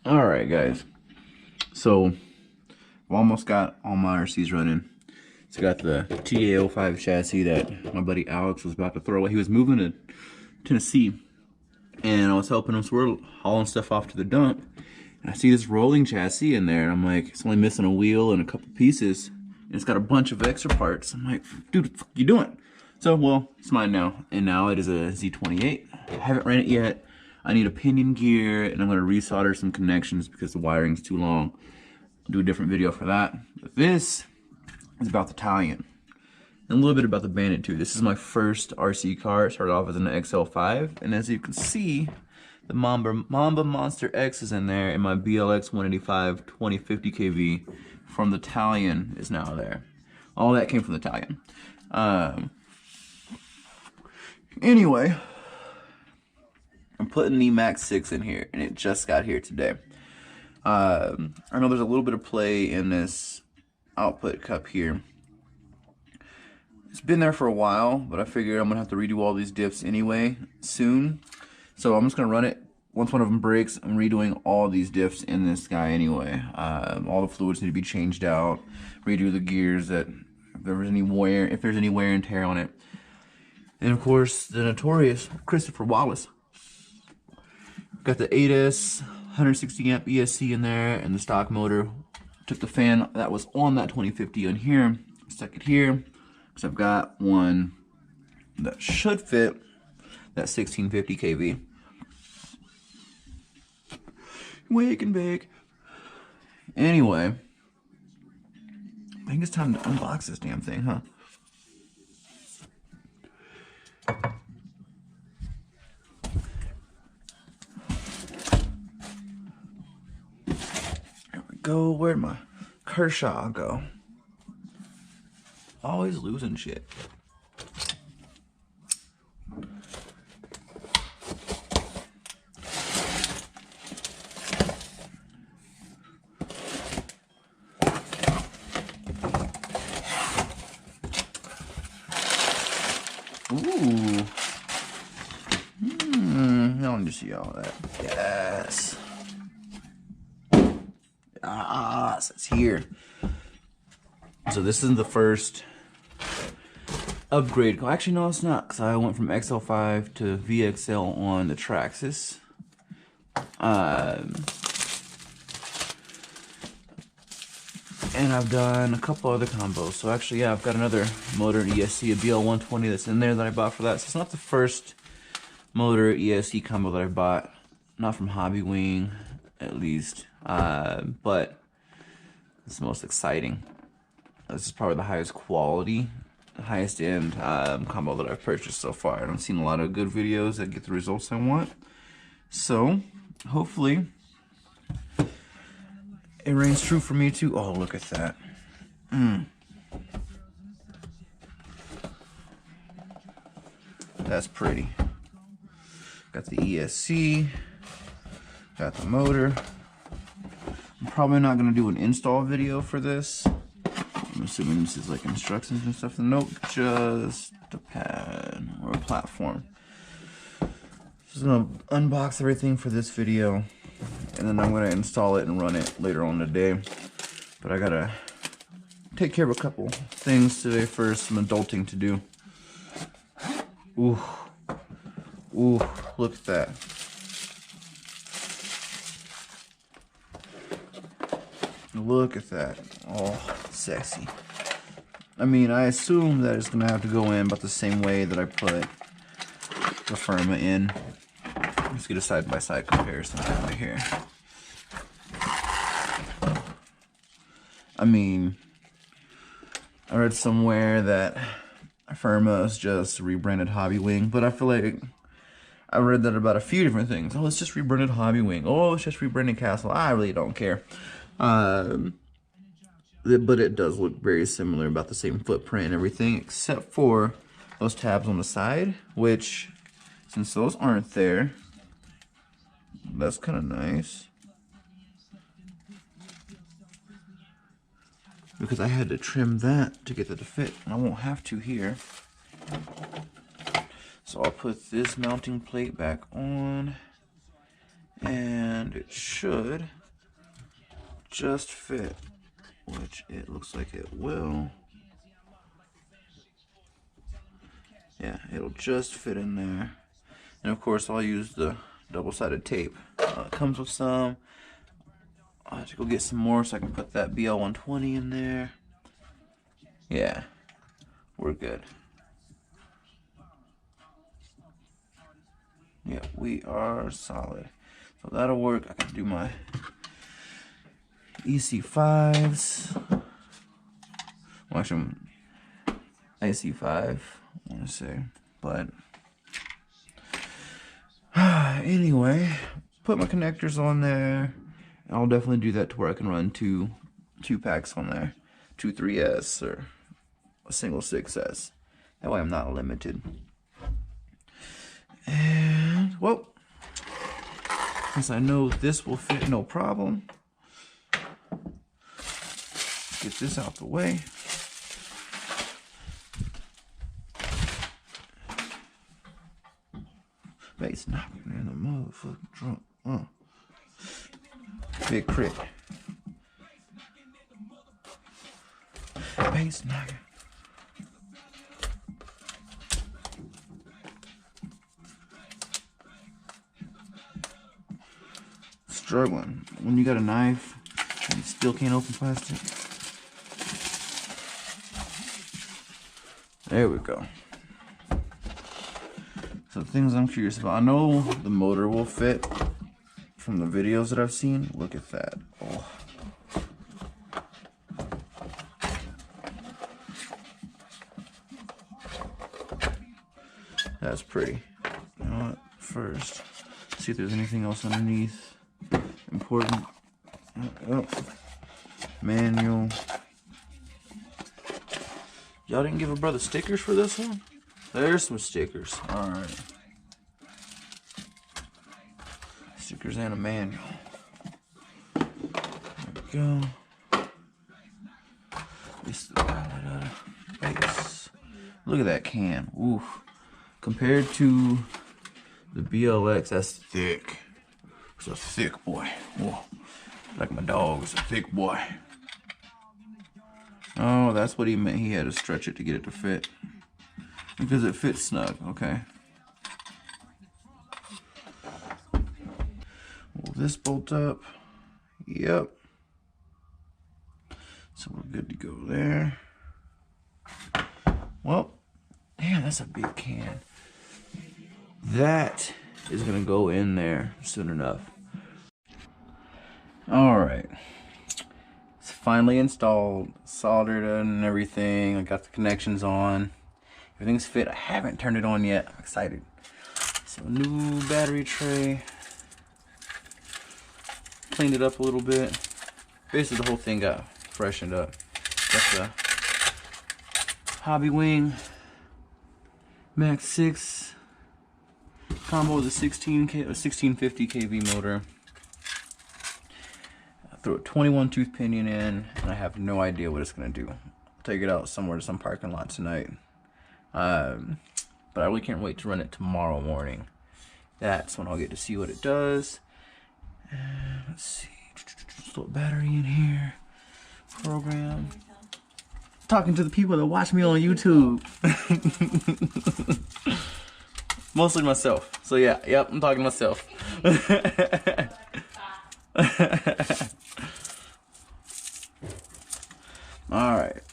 Alright guys, so I've almost got all my RCs running. So I got the TA05 chassis that my buddy Alex was about to throw away. He was moving to Tennessee and I was helping him, so we're hauling stuff off to the dump. And I see this rolling chassis in there and I'm like, it's only missing a wheel and a couple pieces. And it's got a bunch of extra parts. I'm like, dude, what the fuck you doing? So, well, it's mine now. And now it is a Z28. I haven't ran it yet. I need a pinion gear, and I'm going to resolder some connections because the wiring's too long. I'll do a different video for that. But this is about the Talion. And a little bit about the Bandit too. This is my first RC car. It started off as an XL5, and as you can see, the Mamba Monster X is in there, and my BLX 185 2050 kV from the Talion is now there. All that came from the Talion. Anyway, I'm putting the Max6 in here, and it just got here today. I know there's a little bit of play in this output cup here. It's been there for a while, but I figured I'm going to have to redo all these diffs anyway soon. So I'm just going to run it. Once one of them breaks, I'm redoing all these diffs in this guy anyway. All the fluids need to be changed out, redo the gears that if there's any wear and tear on it. And of course, the notorious Christopher Wallace. Got the 8S 160 amp ESC in there and the stock motor. Took the fan that was on that 2050 on here, stuck it here, because I've got one that should fit that 1650 kV. Wake and bake. Anyway, I think it's time to unbox this damn thing, huh? Go, where'd my Kershaw go? Always losing shit. Ooh. I want to see all that. Yes. It's here. So this is the first upgrade. Actually, no, it's not, because I went from XL5 to VXL on the Traxxas. And I've done a couple other combos. So actually, yeah, I've got another motor ESC, a BL120 that's in there that I bought for that. So it's not the first motor ESC combo that I bought. Not from Hobbywing, at least. But it's the most exciting. This is probably the highest quality, the highest end combo that I've purchased so far. I've seen a lot of good videos that get the results I want. So, hopefully, it reigns true for me too. Oh, look at that. That's pretty. Got the ESC. Got the motor. I'm probably not going to do an install video for this. I'm assuming this is like instructions and stuff. Nope, just a pad or a platform. Just going to unbox everything for this video, and then I'm going to install it and run it later on today. But I got to take care of a couple things today first, some adulting to do. Ooh, look at that. Look at that. Oh, sexy. I mean, I assume that it's going to have to go in about the same way that I put the Firma in. Let's get a side-by-side comparison right here. I mean, I read somewhere that Firma is just rebranded Hobbywing, but I feel like I read that about a few different things. Oh, it's just rebranded Hobbywing. Oh, it's just rebranded Castle. I really don't care. But it does look very similar, about the same footprint and everything, except for those tabs on the side, which, since those aren't there, that's kind of nice. Because I had to trim that to get that to fit, and I won't have to here. So I'll put this mounting plate back on, and it should just fit, which it looks like it will. Yeah, it'll just fit in there. And of course I'll use the double-sided tape. It comes with some. I'll have to go get some more so I can put that BL120 in there. Yeah, we're good. Yeah, we are solid. So that'll work. I can do my EC5s. Well, actually, IC5, I want to say. But anyway, put my connectors on there. I'll definitely do that to where I can run two packs on there, 2 3S or a single 6S. That way I'm not limited. And well, since I know this will fit no problem, get this out the way. Base knocking in the motherfucking trunk. Big crit. Base knocking. Struggling when you got a knife and you still can't open plastic. There we go. So things I'm curious about. I know the motor will fit from the videos that I've seen. Look at that. Oh. That's pretty. You know what? First, see if there's anything else underneath. Important. Oh. Manual. Y'all didn't give a brother stickers for this one? There's some stickers. Alright. Stickers and a manual. There we go. This is the palette out of base. Look at that can. Oof. Compared to the BLX, that's thick. It's a thick boy. Whoa. Like my dog, it's a thick boy. Oh, that's what he meant. He had to stretch it to get it to fit. Because it fits snug, okay. Will this bolt up? Yep. So we're good to go there. Well, damn, that's a big can. That is gonna go in there soon enough. Alright. It's finally installed, soldered and everything. I got the connections on. Everything's fit. I haven't turned it on yet. I'm excited. So new battery tray. Cleaned it up a little bit. Basically the whole thing got freshened up. Got the Hobbywing Max6 combo with a 1650 kV motor. I threw a 21 tooth pinion in, and I have no idea what it's gonna do. I'll take it out somewhere to some parking lot tonight. But I really can't wait to run it tomorrow morning. That's when I'll get to see what it does. And let's see, just a little battery in here. Program. Talking to the people that watch me on YouTube. Mostly myself. So yeah, yep, I'm talking to myself. Alright.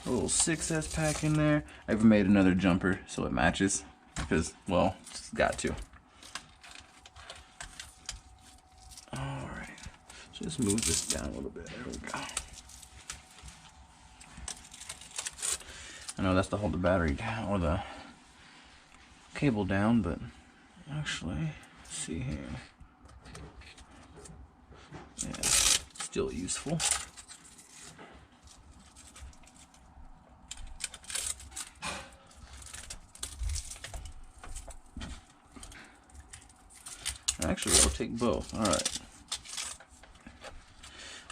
A little 6S pack in there. I even made another jumper so it matches. Because, well, just got to. Alright. Just move this down a little bit. There we go. I know that's to hold the battery down, or the cable down, but actually, let's see here. Yeah, still useful. Actually, I'll take both. Alright.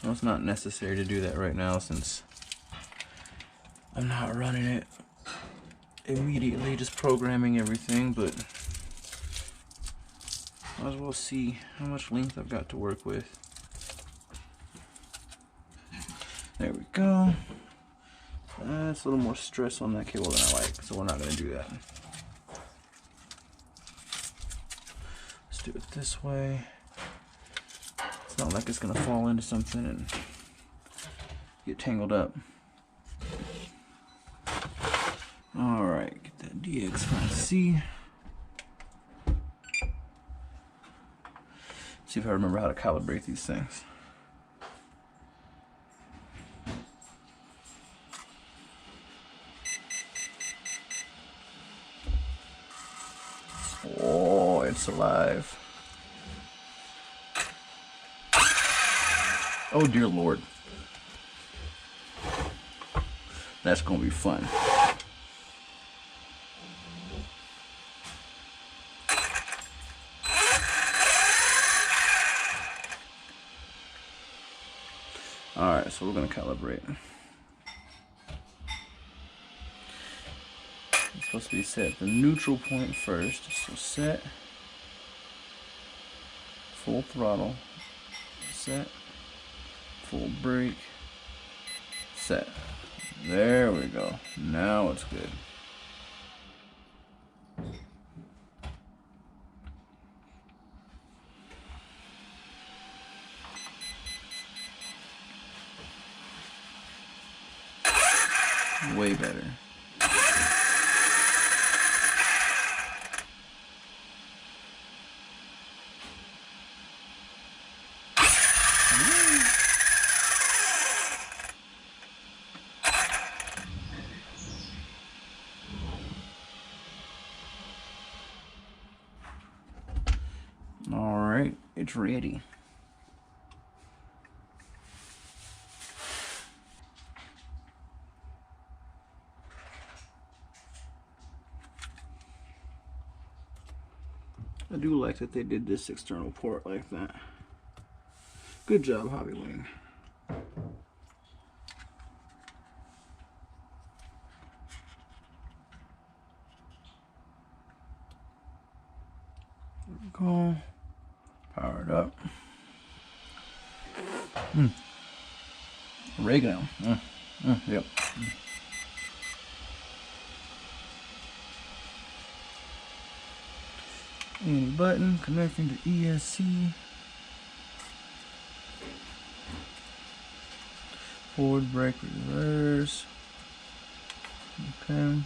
Well, it's not necessary to do that right now since I'm not running it immediately, just programming everything, but Might as well see how much length I've got to work with. There we go. That's a little more stress on that cable than I like, so we're not going to do that. Let's do it this way. It's not like it's going to fall into something and get tangled up. Alright, get that DX5C. See if I remember how to calibrate these things. Oh, it's alive. Oh dear Lord. That's gonna be fun. Alright, so we're gonna calibrate. It's supposed to be set at the neutral point first. So set, full throttle, set, full brake, set. There we go. Now it's good. Way better. All right, it's ready. I do like that they did this external port like that. Good job, Hobbywing. There we go. Power it up. Oregano. Yep. Any button connecting to ESC. Forward, brake, reverse. Okay.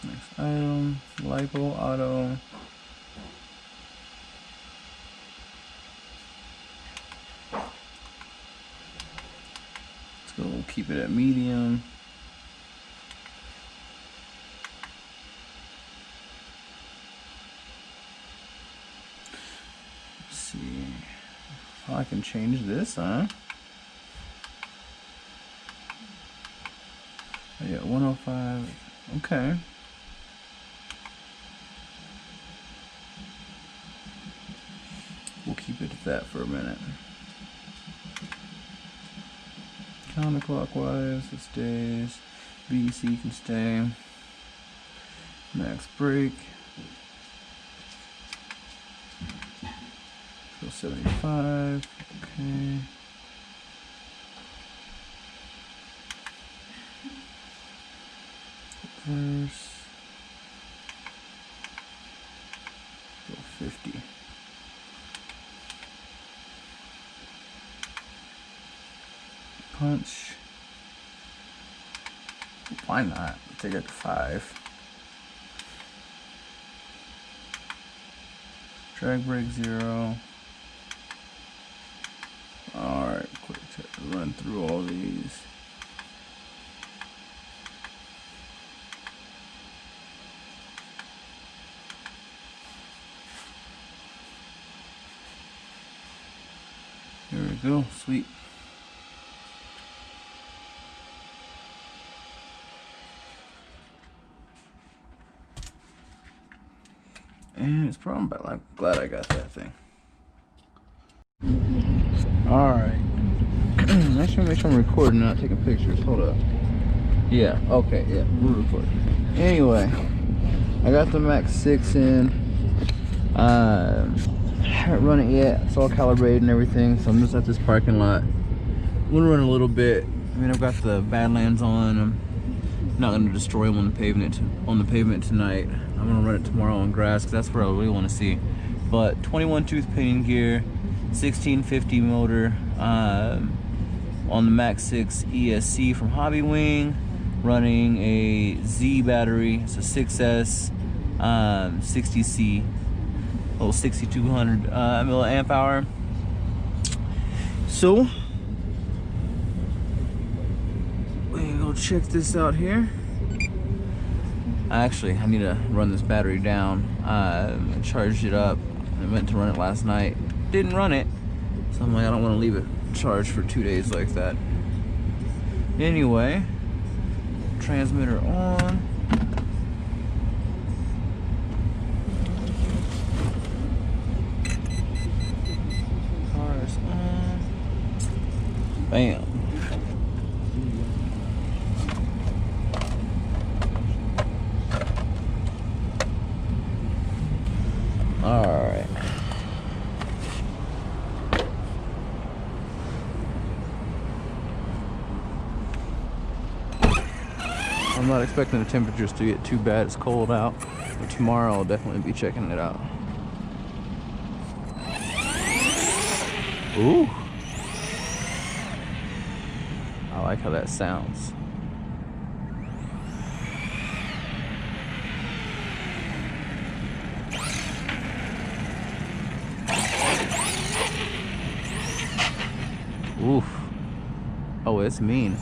Next item, LiPo auto. Let's go, we'll keep it at medium. Let's see. Oh, I can change this, huh? Oh, yeah, 105. Okay. We'll keep it at that for a minute. Counterclockwise, it stays. BC can stay. Max brake. Go 75. Okay. Reverse. Go 50. Punch. Why not? Take it to 5. Drag brake 0. Alright, quick to run through all these. Here we go, sweet. And it's probably, but I'm glad I got that thing. Alright. I should make sure I'm recording, not taking pictures. Hold up. Yeah, okay, yeah, we're recording. Anyway, I got the Max6 in. Haven't run it yet. It's all calibrated and everything, so I'm just at this parking lot. I'm gonna run a little bit. I mean, I've got the Badlands on. I'm not gonna destroy them on the pavement tonight. I'm gonna run it tomorrow on grass because that's where I really want to see. But 21 tooth pinion gear, 1650 motor, on the Max6 ESC from Hobbywing, running a Z battery. It's a 6S 60C, little 6200 milliamp hour. So we go check this out here. I need to run this battery down. I charged it up. I meant to run it last night. Didn't run it. So I'm like, I don't want to leave it charged for 2 days like that. Anyway, transmitter on. Cars on. Bam. Alright. I'm not expecting the temperatures to get too bad. It's cold out. But tomorrow I'll definitely be checking it out. Ooh. I like how that sounds. Oof. Oh, it's mean.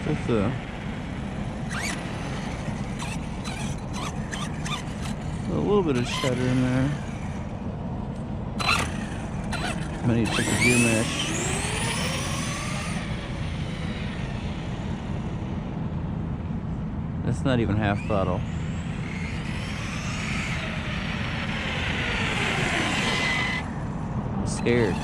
Just a little bit of cheddar in there. I need to check the gear mesh. It's not even half throttle. I'm scared.